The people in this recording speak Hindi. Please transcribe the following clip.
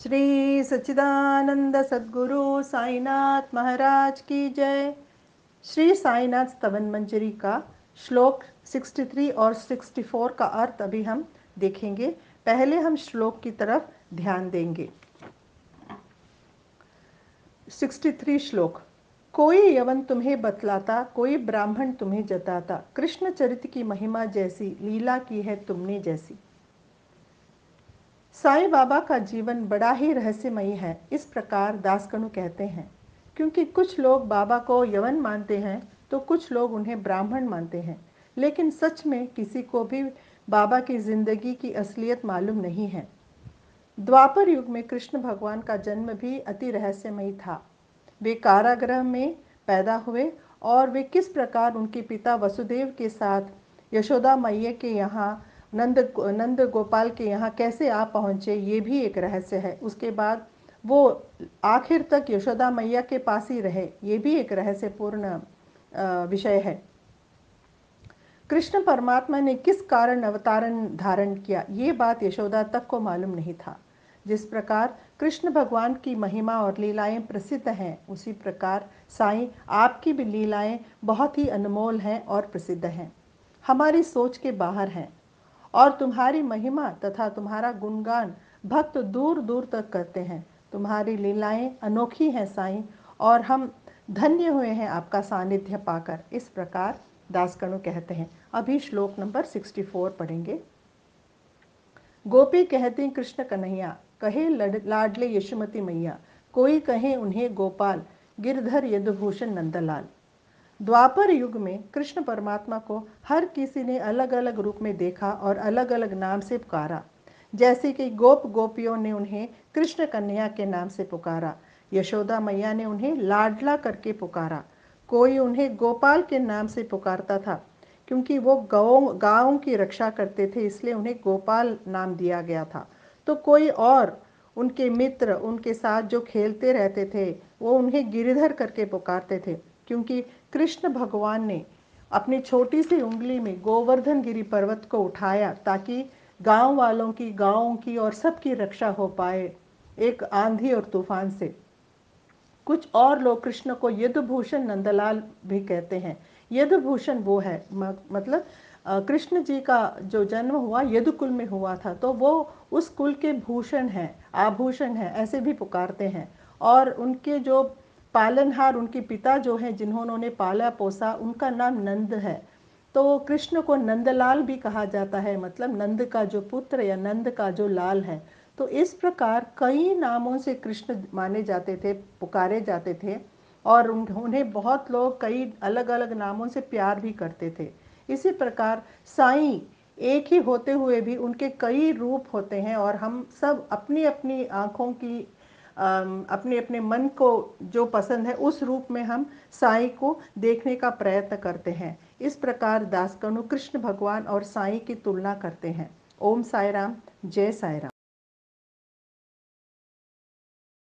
श्री सच्चिदानंद सद्गुरु साईनाथ महाराज की जय। श्री साईनाथ स्तवन मंजरी का श्लोक 63 और 64 का अर्थ अभी हम देखेंगे। पहले हम श्लोक की तरफ ध्यान देंगे। 63 श्लोक। कोई यवन तुम्हें बतलाता, कोई ब्राह्मण तुम्हें जताता, कृष्ण चरित्र की महिमा जैसी, लीला की है तुमने जैसी। साईं बाबा का जीवन बड़ा ही रहस्यमयी है, इस प्रकार दासकनु कहते हैं। क्योंकि कुछ लोग बाबा को यवन मानते हैं तो कुछ लोग उन्हें ब्राह्मण मानते हैं, लेकिन सच में किसी को भी बाबा की जिंदगी की असलियत मालूम नहीं है। द्वापर युग में कृष्ण भगवान का जन्म भी अति रहस्यमयी था। वे कारागृह में पैदा हुए और वे किस प्रकार उनके पिता वसुदेव के साथ यशोदा मैया के यहाँ नंद गोपाल के यहाँ कैसे आ पहुँचे, ये भी एक रहस्य है। उसके बाद वो आखिर तक यशोदा मैया के पास ही रहे, ये भी एक रहस्यपूर्ण विषय है। कृष्ण परमात्मा ने किस कारण अवतारण धारण किया, ये बात यशोदा तक को मालूम नहीं था। जिस प्रकार कृष्ण भगवान की महिमा और लीलाएं प्रसिद्ध हैं, उसी प्रकार साईं आपकी भी लीलाएं बहुत ही अनमोल हैं और प्रसिद्ध हैं, हमारी सोच के बाहर हैं। और तुम्हारी महिमा तथा तुम्हारा गुणगान भक्त दूर दूर तक करते हैं। तुम्हारी लीलाएं अनोखी हैं साईं, और हम धन्य हुए हैं आपका सानिध्य पाकर। इस प्रकार दासकनु कहते हैं। अभी श्लोक नंबर 64 पढ़ेंगे। गोपी कहती कृष्ण कन्हैया, कहे लाडले यशोमती मैया, कोई कहे उन्हें गोपाल, गिरधर यदुभूषण नंदलाल। द्वापर युग में कृष्ण परमात्मा को हर किसी ने अलग अलग रूप में देखा और अलग अलग नाम से पुकारा। जैसे कि गोप गोपियों ने उन्हें कृष्ण कन्हैया के नाम से पुकारा, यशोदा मैया ने उन्हें लाडला करके पुकारा। कोई उन्हें गोपाल के नाम से पुकारता था, क्योंकि वो गाँव की रक्षा करते थे, इसलिए उन्हें गोपाल नाम दिया गया था। तो कोई और उनके मित्र उनके साथ जो खेलते रहते थे, वो उन्हें गिरिधर करके पुकारते थे, क्योंकि कृष्ण भगवान ने अपनी छोटी सी उंगली में गोवर्धन गिरी पर्वत को उठाया ताकि गांव वालों की, गांवों की और सबकी रक्षा हो पाए एक आंधी और तूफान से। कुछ और लोग कृष्ण को यदुभूषण नंदलाल भी कहते हैं। यदुभूषण वो है, मतलब कृष्ण जी का जो जन्म हुआ यदुकुल में हुआ था, तो वो उस कुल के भूषण हैं, आभूषण हैं, ऐसे भी पुकारते हैं। और उनके जो पालनहार, उनके पिता जो हैं, जिन्होंने पाला पोसा, उनका नाम नंद है। तो कृष्ण को नंदलाल भी कहा जाता है, मतलब नंद का जो पुत्र या नंद का जो लाल है। तो इस प्रकार कई नामों से कृष्ण माने जाते थे, पुकारे जाते थे, और उन्हें बहुत लोग कई अलग अलग नामों से प्यार भी करते थे। इसी प्रकार साईं एक ही होते हुए भी उनके कई रूप होते हैं, और हम सब अपनी अपनी आँखों की अपने अपने मन को जो पसंद है उस रूप में हम साईं को देखने का प्रयत्न करते हैं। इस प्रकार दासकनु कृष्ण भगवान और साईं की तुलना करते हैं। ओम साई राम, जय साई राम।